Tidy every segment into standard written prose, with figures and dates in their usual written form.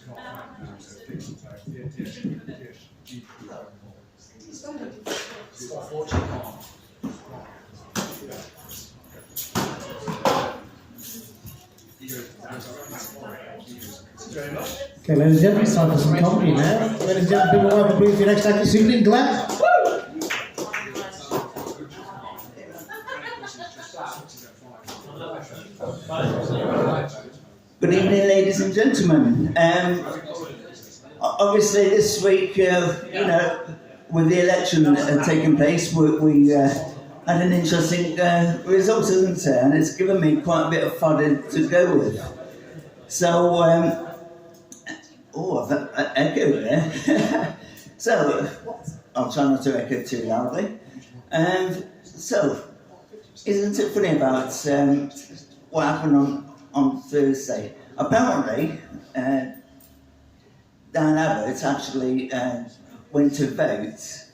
Okay, ladies and gentlemen, it's time for some comedy now. Ladies and gentlemen, people welcome please your next act this evening, Glenn. Good evening, ladies and gentlemen. Obviously, this week, with the election taking place, we had an interesting result, isn't it? And it's given me quite a bit of fodder to go with. So, I've echoed there. So, I'll try not to echo too loudly. So, isn't it funny about what happened on Thursday? Apparently, Dan Abbott actually went to vote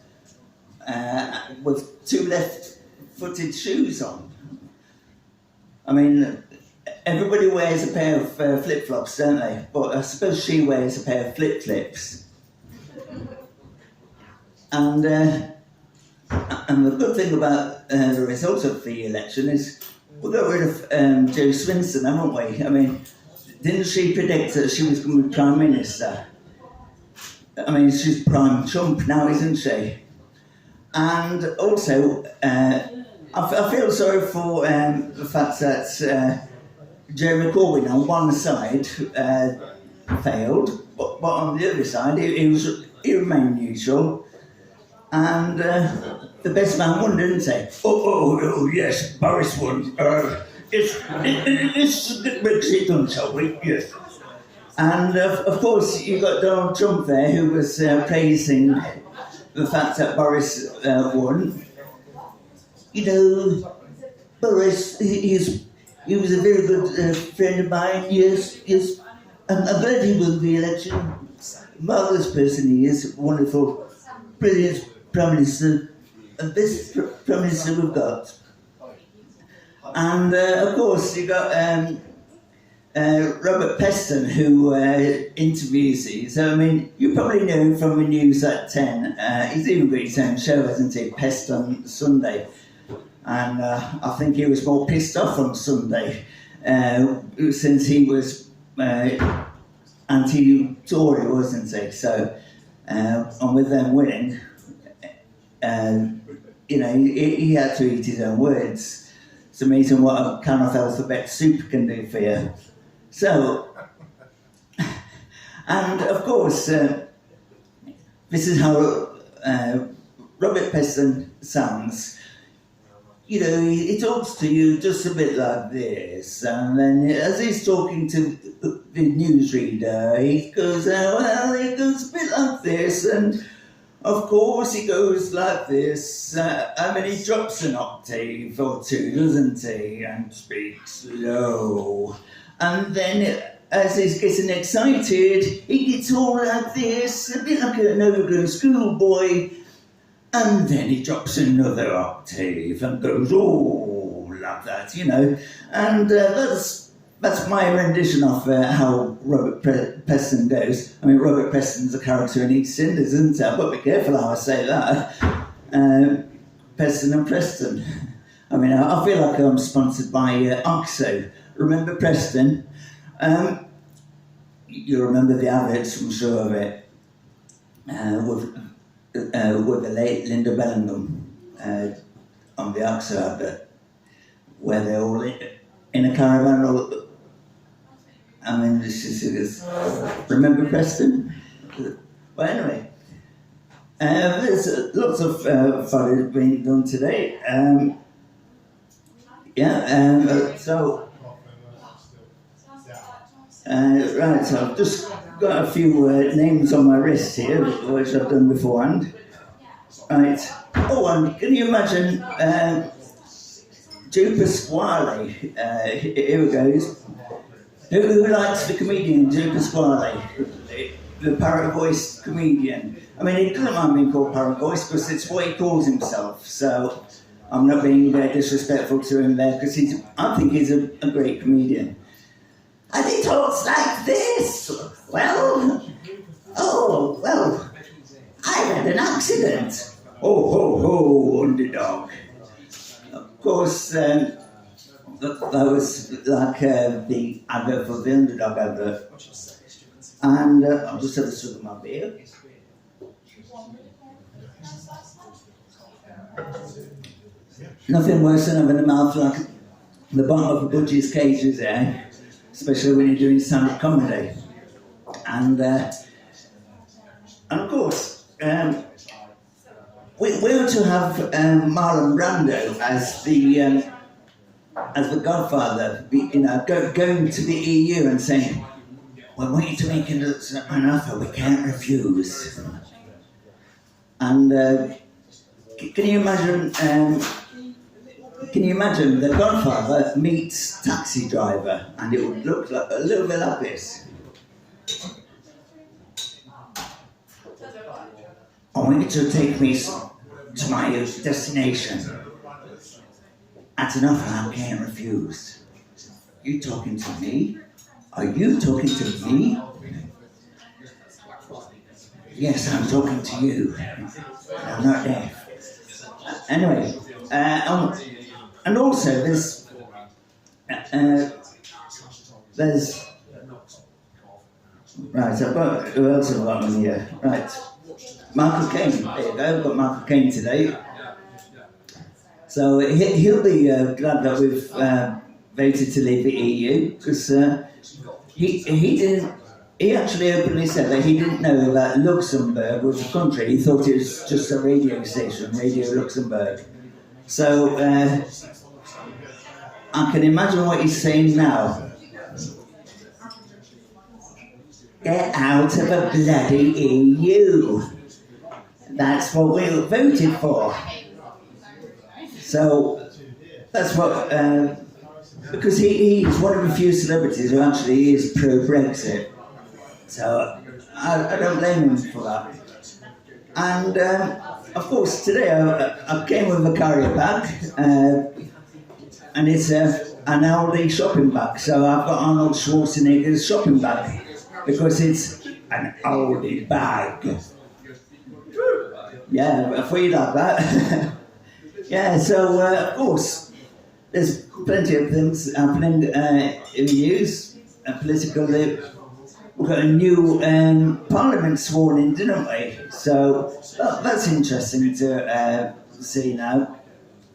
with two left-footed shoes on. I mean, everybody wears a pair of flip-flops, don't they? But I suppose she wears a pair of flip-flips. And the good thing about the result of the election is we got rid of Jo Swinson, haven't we? I mean, didn't she predict that she was going to be Prime Minister? I mean, she's Prime Trump now, isn't she? And also, I feel sorry for the fact that Jeremy Corbyn on one side failed, but on the other side, he remained neutral. And the best man won, didn't he? Oh, yes, Boris won. It's Brexit done, shall we? Yes. And of course, you got Donald Trump there, who was praising the fact that Boris won. You know, Boris, he was a very good friend of mine. Yes. I'm glad he won the election. Marvellous person he is, wonderful, brilliant Prime Minister, the best Prime Minister we've got. And of course, you got Robert Peston, who interviews these. I mean, you probably know him from the news at 10. He's even got his own show, hasn't he? Peston Sunday. And I think he was more pissed off on Sunday since he was anti-Tory, wasn't he? So, and with them winning, he had to eat his own words. It's amazing what a can of alphabet soup can do for you. So, and of course, this is how Robert Peston sounds. You know, he talks to you just a bit like this, and then as he's talking to the newsreader, he goes, he goes a bit like this, and of course he goes like this. I mean, he drops an octave or two, doesn't he, and speaks low. And then, as he's getting excited, he gets all like this, a bit like an overgrown schoolboy. And then he drops another octave and goes, oh, like that, you know. And that's my rendition of how Robert Peston goes. I mean, Robert Peston's a character in EastEnders, isn't it? I've got to be careful how I say that. Peston and Preston. I mean, I feel like I'm sponsored by Oxo. Remember Preston? You remember the adverts, I'm sure of it. With the late Linda Bellingham on the Oxo advert, where they're all in a caravan. I mean, this is remember Preston? Well, anyway, there's lots of fun being done today. Right, so I've just got a few names on my wrist here, which I've done beforehand. Right. Oh, and can you imagine Joe Pasquale? Here it goes. Who likes the comedian Joe Pasquale? The parrot voice comedian. I mean, he doesn't mind being called parrot voice because it's what he calls himself. So I'm not being disrespectful to him there because I think he's a great comedian. And he talks like this. Well, Oh, underdog. Of course, that was like the advert for the underdog advert. And I'll just have a sip of my beer. Nothing worse than having a mouth like the bottom of a butcher's cage, is there? Especially when you're doing stand-up comedy. And of course, we were to have Marlon Brando as the Godfather, going to the EU and saying, "We want you to make an offer we can't refuse." And can you imagine? Can you imagine the Godfather meets Taxi Driver, and it would look like a little bit like this. "I want you to take me to my destination. That's an offer I can't refuse. You talking to me? Are you talking to me?" "Yes, I'm talking to you. I'm not deaf." Anyway, and also there's right. I've got who else have I got on here? Right, Michael Caine. There you go. I've got Michael Caine today. So he'll be glad that we've voted to leave the EU, because he didn't. He actually openly said that he didn't know that Luxembourg was a country. He thought it was just a radio station, Radio Luxembourg. So I can imagine what he's saying now. Get out of a bloody EU. That's what we voted for. So that's what, because he's one of the few celebrities who actually is pro-Brexit. So I don't blame him for that. And of course today I came with a carrier bag, and it's an Aldi shopping bag. So I've got Arnold Schwarzenegger's shopping bag, because it's an Aldi bag. Yeah, I thought you'd like that. Yeah, so of course, there's plenty of things happening in the news. Politically, we've got a new parliament sworn in, didn't we? So that's interesting to see now,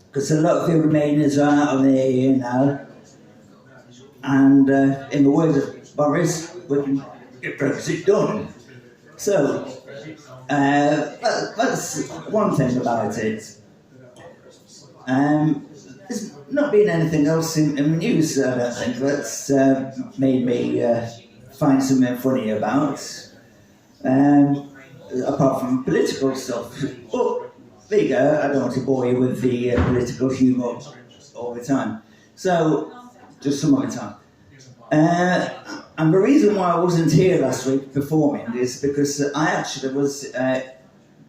because a lot of the Remainers are out of the EU now. And in the words of Boris, we can get Brexit done. So that's one thing about it. There's not been anything else in the news, I don't think, that's made me find something funny about, apart from political stuff. But there you go, I don't want to bore you with the political humour all the time. So, just some of the time. And the reason why I wasn't here last week performing is because I actually was,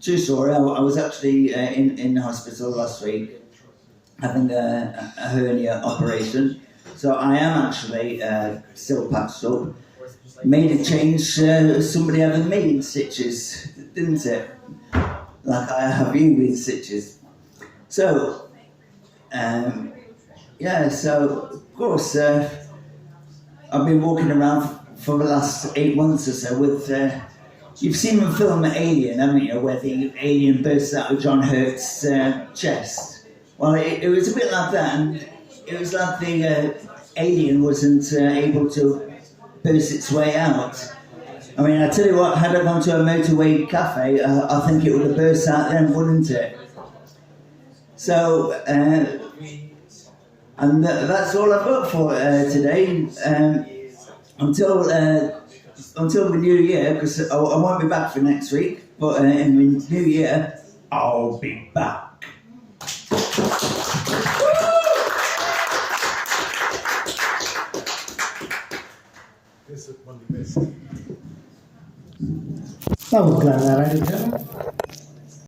true story, I was actually in the hospital last week, having a hernia operation. So I am actually still patched up. Made a change, somebody having me in stitches, didn't it? Like I have you in stitches. So, yeah, so of course, I've been walking around for the last 8 months or so with, you've seen the film Alien, haven't you, where the alien bursts out of John Hurt's chest. Well, it was a bit like that, and it was like the alien wasn't able to burst its way out. I mean, I tell you what, had I gone to a motorway cafe, I think it would have burst out then, wouldn't it? So, and that's all I've got for today. Until the new year, because I won't be back for next week, but in the new year, I'll be back. That was glad that I didn't